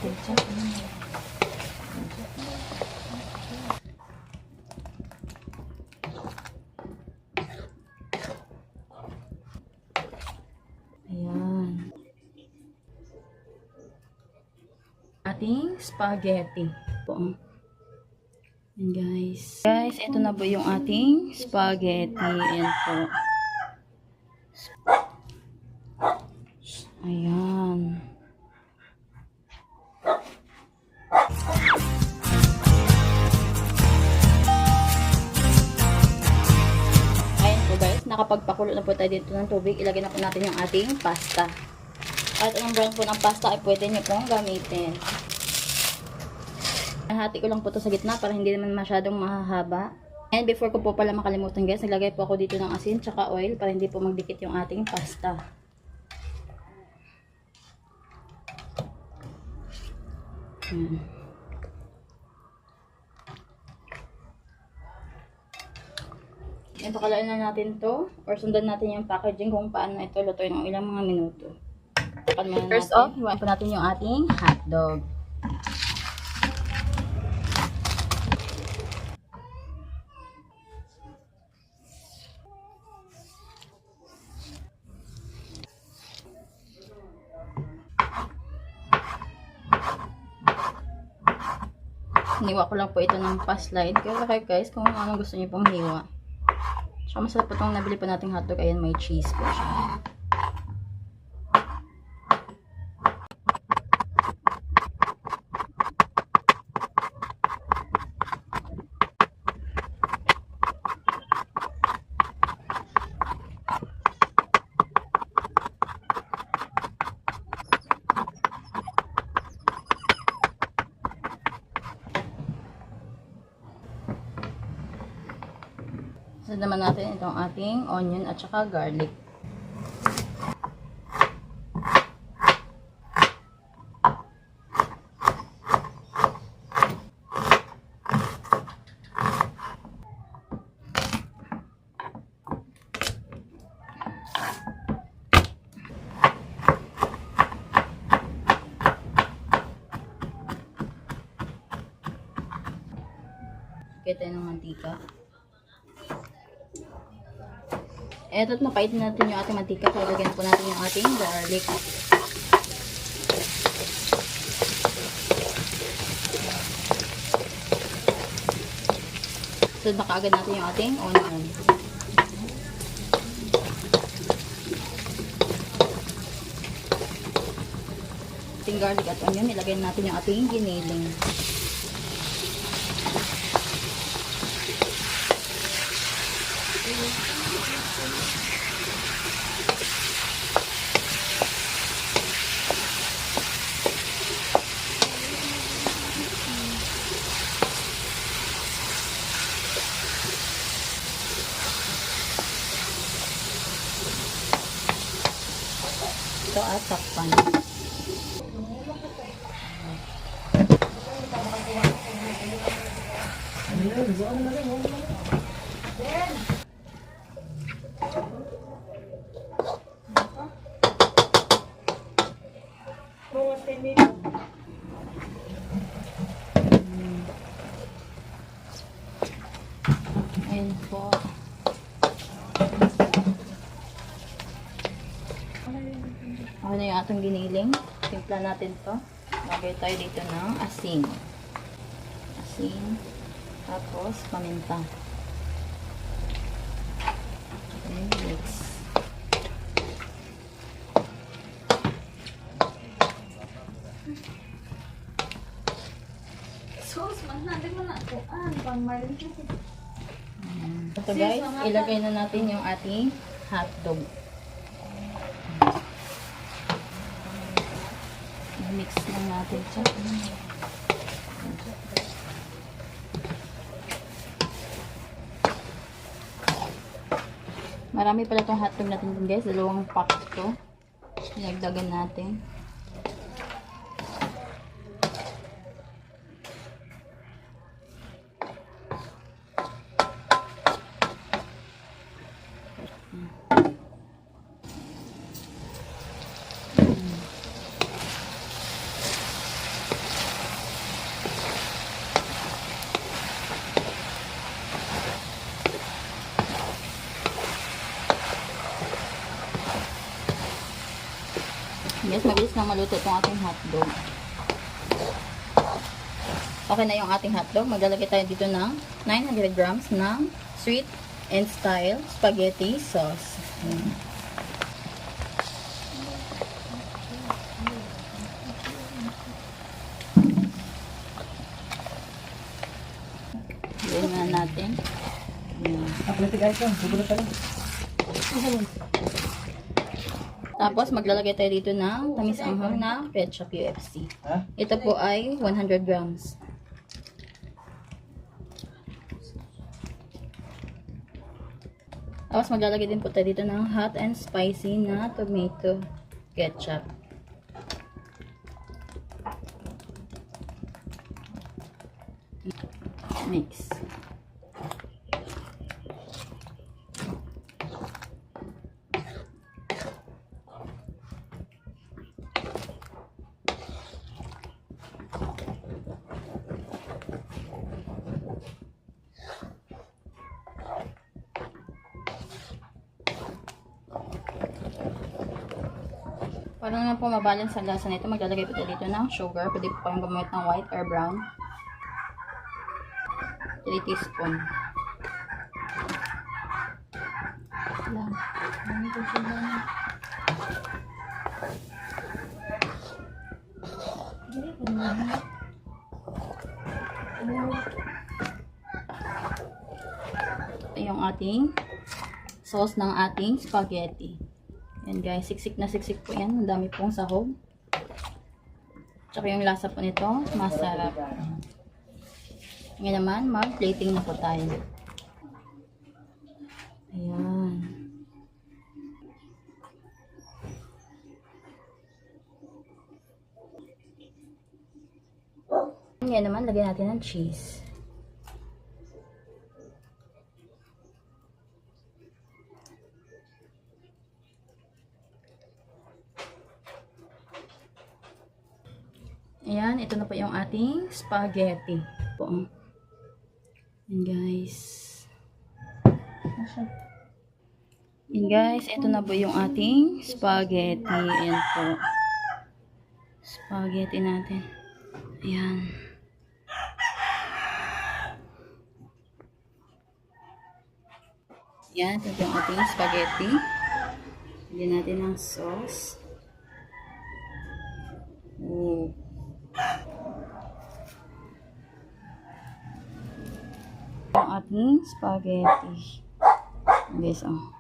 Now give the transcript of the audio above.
Ketchup. Ayan. Ating spaghetti. Ayan, guys. Guys, ito na po yung ating spaghetti. Ayan po. Ayan. Ayan po guys, nakapagpakulo na po tayo dito ng tubig. Ilagay na po natin yung ating pasta. At anong brand po ng pasta ay pwede nyo pong gamitin. Hati ko lang po ito sa gitna para hindi naman masyadong mahahaba. And before ko po pala makalimutan guys, naglagay po ako dito ng asin tsaka oil para hindi po magdikit yung ating pasta. Yan, pakalain na natin to or sundan natin yung packaging kung paano ito lutuin ng ilang mga minuto. First off, iwan po natin yung ating hotdog. Hiniwa ko lang po ito ng pa-slide. Kaya kayo guys kung ano gusto niyo pong hiwa. Tsaka masarap po itong nabili po nating hotdog. Ayan, may cheese po siya. So naman natin itong ating onion at saka garlic. Kaya tayo ng mantika. Eto at napaitin natin yung ating mantika. So, lagyan po natin yung ating garlic. So, nakaagad natin yung ating onion. Ating garlic at onion, ilagay natin yung ating giniling. Ito at takpan. Ayan po. Okay na yung atong giniling. Timpla natin to. Lagay tayo dito ng asin. Asin. Tapos paminta. Okay, mix. Sauce, natin mo na ito. Pang marlin kasi. Ito guys, ilagay na natin yung ating hotdog. Mix lang natin siya. Marami pala itong hotdog natin din guys. 2 pack ito. Dinagdagan natin. Yes, mabilis na maluto itong ating hotdog. Okay na yung ating hotdog. Maglalagay tayo dito ng 900 grams ng sweet and style spaghetti sauce. Gawin na natin. Tapos maglalagay tayo dito ng tamis anghang na ketchup UFC. Ito po ay 100 grams. Tapos maglalagay din po tayo dito ng hot and spicy na tomato ketchup. Mix. Para naman po mabalance ang lasa nito, maglalagay po tayo dito ng sugar. Pwede po kayong gumamit ng white or brown. 3 teaspoon. Lang. Dami ko sugar. Ito yung ating sauce ng ating spaghetti. Yan guys, siksik na siksik po yan. Ang dami pong sahog. Tsaka yung lasa po nito, masarap. Ngayon naman, mag-plating na po tayo. Ayan. Ngayon naman, lagyan natin ng cheese. Ayan, ito na po yung ating spaghetti. Po. Ayan guys. Ayan guys, ito na po yung ating spaghetti. Ayan po. Spaghetti natin. Ayan. Ayan, ito yung ating spaghetti. Lagyan natin ng sauce. Ang ating spaghetti. Guys, oh.